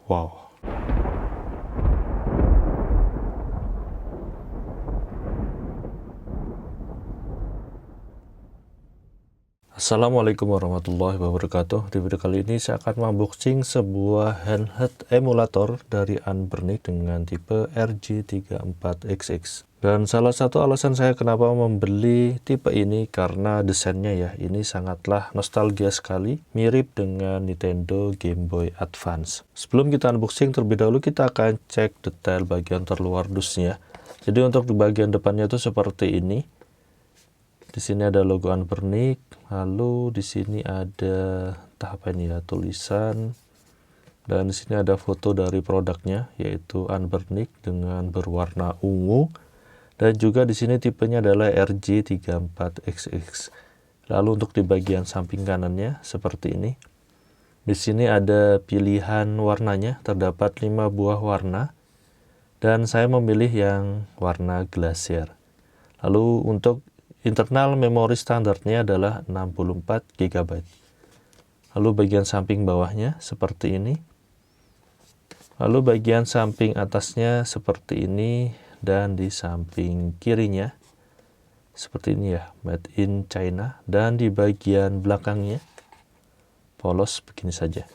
Wow. Assalamualaikum warahmatullahi wabarakatuh. Di video kali ini saya akan unboxing sebuah handheld emulator dari Anbernic dengan tipe RG34XX. Dan salah satu alasan saya kenapa membeli tipe ini karena desainnya ya, ini sangatlah nostalgia sekali, mirip dengan Nintendo Game Boy Advance. Sebelum kita unboxing terlebih dahulu, kita akan cek detail bagian terluar dusnya. Jadi untuk di bagian depannya itu seperti ini. Di sini ada logo Anbernic, lalu di sini ada apa ini ya, tulisan, dan di sini ada foto dari produknya yaitu Anbernic dengan berwarna ungu, dan juga di sini tipenya adalah RG34XX. Lalu untuk di bagian samping kanannya seperti ini. Di sini ada pilihan warnanya, terdapat 5 buah warna, dan saya memilih yang warna glacier. Lalu untuk internal memori standarnya adalah 64 GB. Lalu bagian samping bawahnya seperti ini. Lalu bagian samping atasnya seperti ini, dan di samping kirinya seperti ini ya, made in China, dan di bagian belakangnya polos begini saja.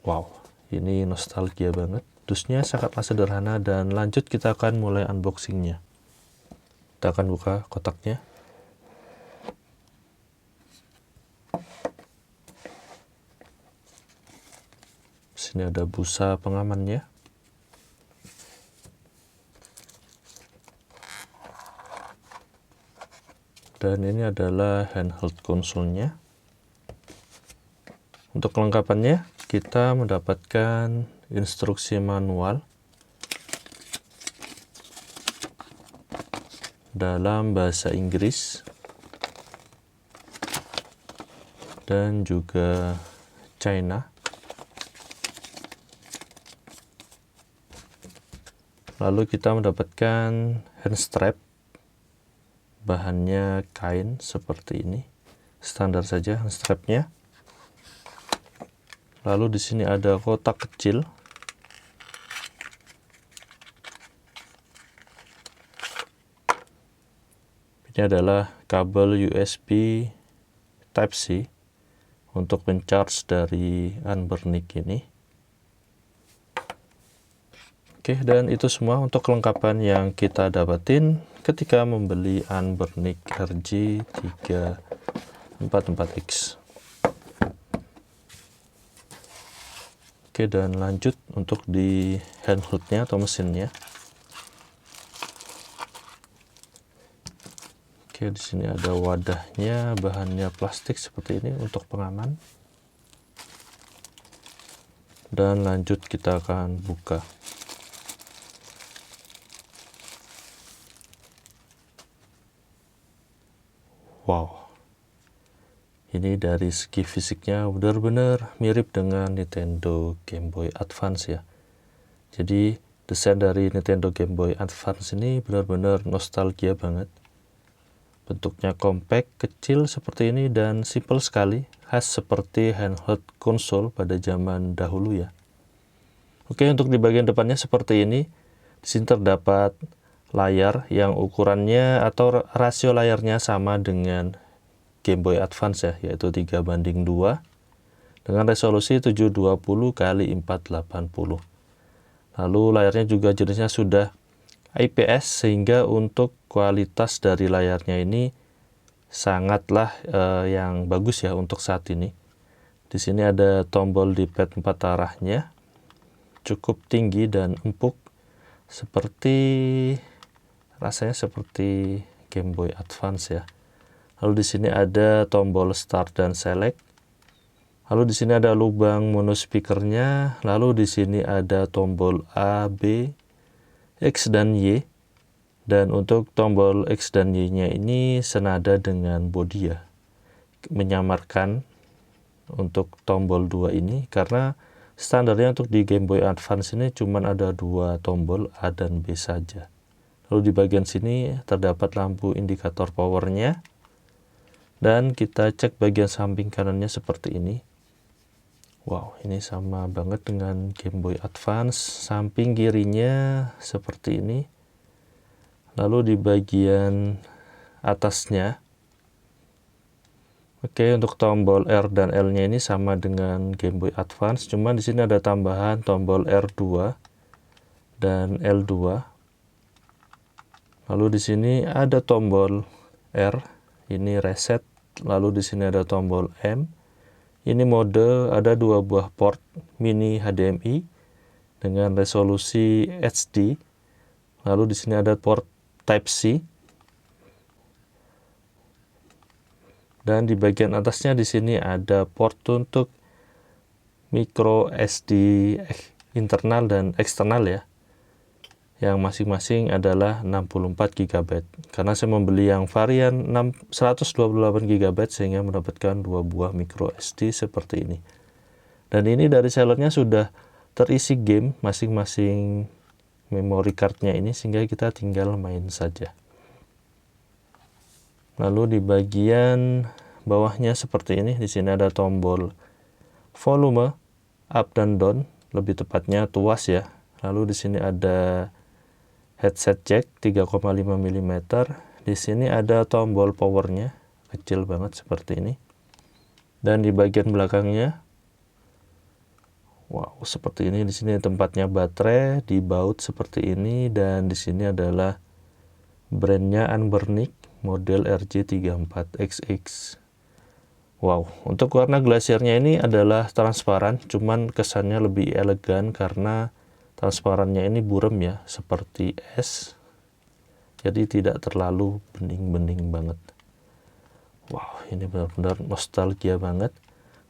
Wow, ini nostalgia banget. Dusnya sangatlah sederhana, dan lanjut kita akan mulai unboxingnya. Kita akan buka kotaknya. Sini ada busa pengamannya. Dan ini adalah handheld konsolnya. Untuk kelengkapannya, kita mendapatkan instruksi manual dalam bahasa Inggris dan juga China. Lalu kita mendapatkan hand strap, bahannya kain seperti ini, standar saja hand strapnya. Lalu di sini ada kotak kecil. Ini adalah kabel USB Type-C untuk mencharge dari Anbernic ini. Oke, dan itu semua untuk kelengkapan yang kita dapatin ketika membeli Anbernic RG3444X. Oke, dan lanjut untuk di handheldnya atau mesinnya. Oke, di sini ada wadahnya, bahannya plastik seperti ini untuk pengaman. Dan lanjut kita akan buka. Wow. Ini dari segi fisiknya benar-benar mirip dengan Nintendo Game Boy Advance ya. Jadi desain dari Nintendo Game Boy Advance ini benar-benar nostalgia banget. Bentuknya compact, kecil seperti ini, dan simple sekali, khas seperti handheld konsol pada zaman dahulu ya. Oke, untuk di bagian depannya seperti ini. Di sini terdapat layar yang ukurannya atau rasio layarnya sama dengan Game Boy Advance ya, yaitu 3:2 dengan resolusi 720 x 480. Lalu layarnya juga jenisnya sudah IPS, sehingga untuk kualitas dari layarnya ini sangatlah yang bagus ya untuk saat ini. Di sini ada tombol di pad 4 arahnya, cukup tinggi dan empuk, rasanya seperti Game Boy Advance ya. Lalu di sini ada tombol start dan select. Lalu di sini ada lubang mono speakernya. Lalu di sini ada tombol A, B, X dan Y, dan untuk tombol X dan Y-nya ini senada dengan bodi ya, menyamarkan untuk tombol 2 ini, karena standarnya untuk di Game Boy Advance ini cuma ada 2 tombol A dan B saja. Lalu di bagian sini terdapat lampu indikator powernya, dan kita cek bagian samping kanannya seperti ini. Wow, ini sama banget dengan Game Boy Advance. Samping kirinya seperti ini. Lalu di bagian atasnya, oke, untuk tombol R dan L-nya ini sama dengan Game Boy Advance, cuman di sini ada tambahan tombol R2 dan L2. Lalu di sini ada tombol R, ini reset. Lalu di sini ada tombol M. Ini mode, ada 2 buah port mini HDMI dengan resolusi HD. Lalu di sini ada port Type C. Dan di bagian atasnya di sini ada port untuk micro SD internal dan eksternal ya. Yang masing-masing adalah 64 GB. Karena saya membeli yang varian 128 GB sehingga mendapatkan 2 buah micro SD seperti ini. Dan ini dari sellernya sudah terisi game masing-masing memory cardnya ini, sehingga kita tinggal main saja. Lalu di bagian bawahnya seperti ini, di sini ada tombol volume up dan down, lebih tepatnya tuas ya. Lalu di sini ada headset jack 3,5 mm. Di sini ada tombol powernya, kecil banget seperti ini. Dan di bagian belakangnya, wow, seperti ini. Di sini tempatnya baterai, di baut seperti ini, dan di sini adalah brandnya Anbernic model RJ34XX. Wow, untuk warna glasiernya ini adalah transparan, cuman kesannya lebih elegan karena transparannya ini burem ya, seperti es. Jadi tidak terlalu bening-bening banget. Wow, ini benar-benar nostalgia banget.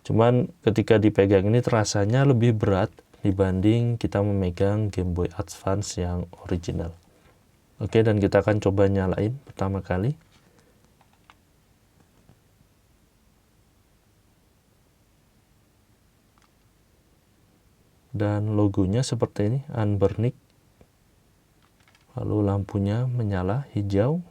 Cuman ketika dipegang ini terasanya lebih berat dibanding kita memegang Game Boy Advance yang original. Oke, dan kita akan coba nyalain pertama kali. Dan logonya seperti ini, Anbernic. Lalu lampunya menyala hijau.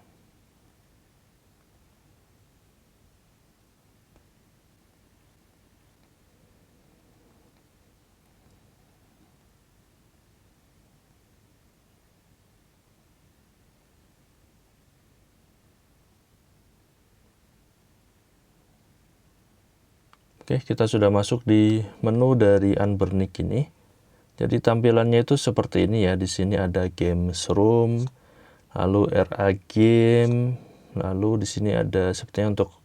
Oke, kita sudah masuk di menu dari Anbernic ini. Jadi tampilannya itu seperti ini ya. Di sini ada Games Room, lalu RA Game, lalu di sini ada sepertinya untuk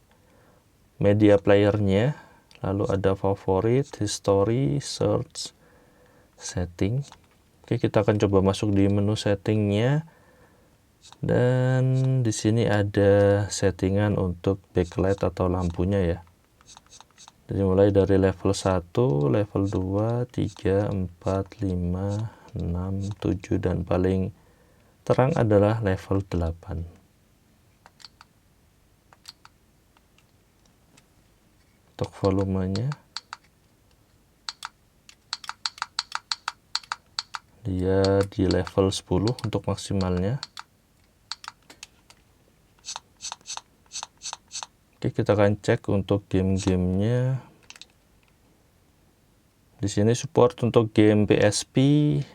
media playernya, lalu ada favorit, history, search, setting. Oke, kita akan coba masuk di menu settingnya. Dan di sini ada settingan untuk backlight atau lampunya ya. Jadi mulai dari level 1, level 2, 3, 4, 5, 6, 7, dan paling terang adalah level 8. Untuk volumenya, dia di level 10 untuk maksimalnya. Oke, kita akan cek untuk game-gamenya. Di sini support untuk game PSP,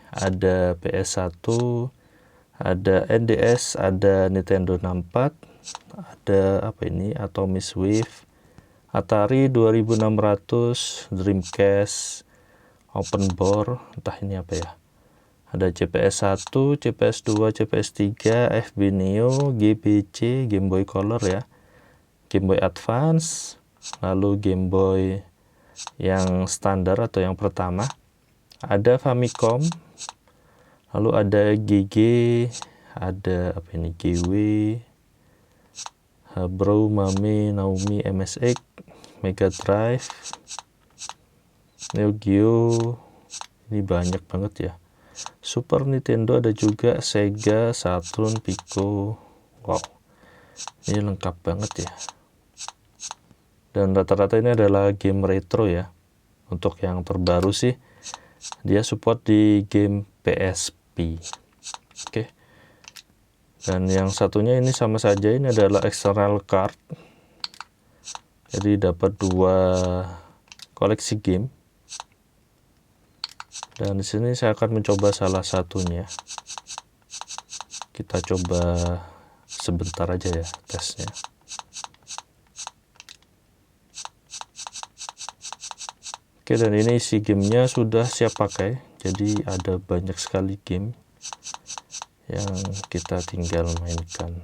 ada PS1, ada NDS, ada Nintendo 64, ada apa ini, Atomic Wave, Atari 2600, Dreamcast, Open Board, entah ini apa ya. Ada CPS 1, CPS 2, CPS 3, FB Neo, GBC, Game Boy Color ya, Game Boy Advance, lalu Game Boy yang standar atau yang pertama, ada Famicom, lalu ada GG, ada apa ini, GW, Hasbro, Mame, Naomi, MSX, Mega Drive, Neo Geo, ini banyak banget ya. Super Nintendo ada juga, Sega, Saturn, Pico. Wow, ini lengkap banget ya. Dan rata-rata ini adalah game retro ya. Untuk yang terbaru sih, dia support di game PSP. Oke. Dan yang satunya ini sama saja, ini adalah external card. Jadi dapat 2 koleksi game. Dan di sini saya akan mencoba salah satunya. Kita coba sebentar aja ya tesnya. Oke, dan ini isi gamenya sudah siap pakai. Jadi ada banyak sekali game yang kita tinggal mainkan.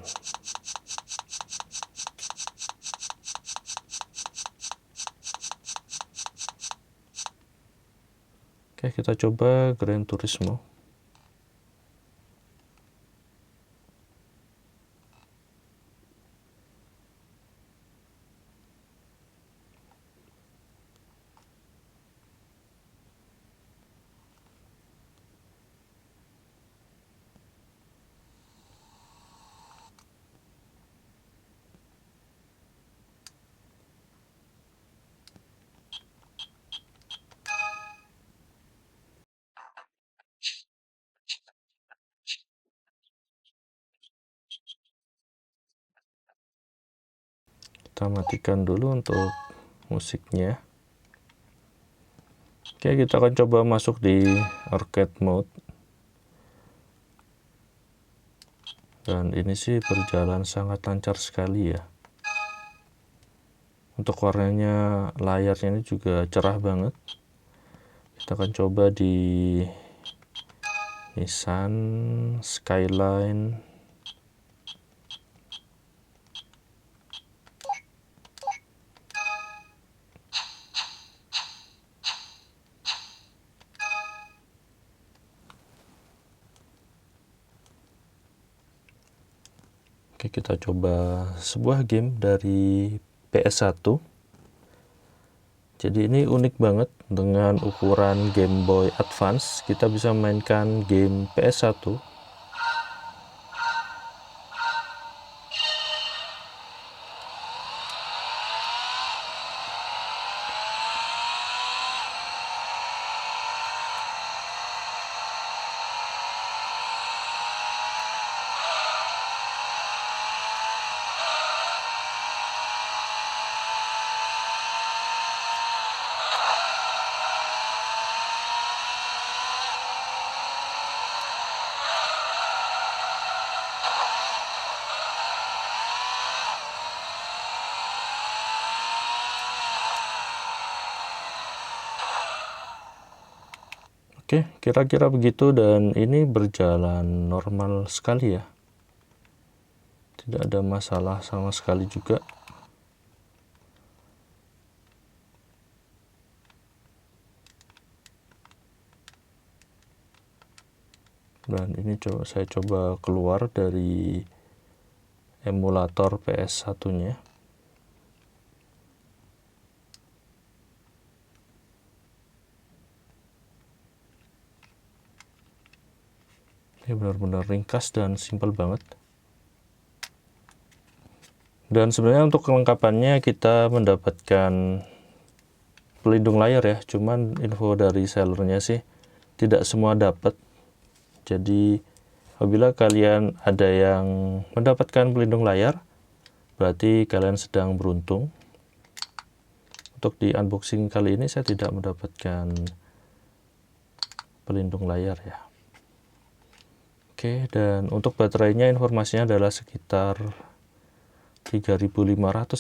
Oke, kita coba Gran Turismo. Kita matikan dulu untuk musiknya. Oke, kita akan coba masuk di arcade mode. Dan ini sih berjalan sangat lancar sekali ya. Untuk warnanya, layarnya ini juga cerah banget. Kita akan coba di Nissan Skyline. Oke, kita coba sebuah game dari PS1. Jadi ini unik banget, dengan ukuran Game Boy Advance kita bisa mainkan game PS1. Oke, kira-kira begitu, dan ini berjalan normal sekali ya. Tidak ada masalah sama sekali juga. Dan ini saya coba keluar dari emulator PS1-nya. Ini benar-benar ringkas dan simpel banget. Dan sebenarnya untuk kelengkapannya kita mendapatkan pelindung layar ya, cuman info dari sellernya sih tidak semua dapat. Jadi apabila kalian ada yang mendapatkan pelindung layar, berarti kalian sedang beruntung. Untuk di unboxing kali ini saya tidak mendapatkan pelindung layar ya. Oke, dan untuk baterainya informasinya adalah sekitar 3500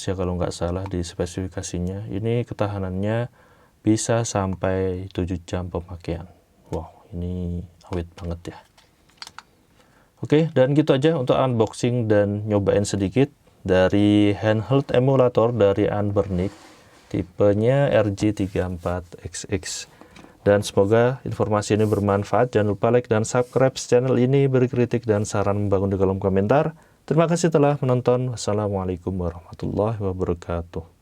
ya kalau nggak salah di spesifikasinya. Ini ketahanannya bisa sampai 7 jam pemakaian. Wow, ini awet banget ya. Oke, dan gitu aja untuk unboxing dan nyobain sedikit dari handheld emulator dari Anbernic, tipenya RG34XX. Dan semoga informasi ini bermanfaat. Jangan lupa like dan subscribe channel ini, beri kritik dan saran membangun di kolom komentar. Terima kasih telah menonton. Wassalamualaikum warahmatullahi wabarakatuh.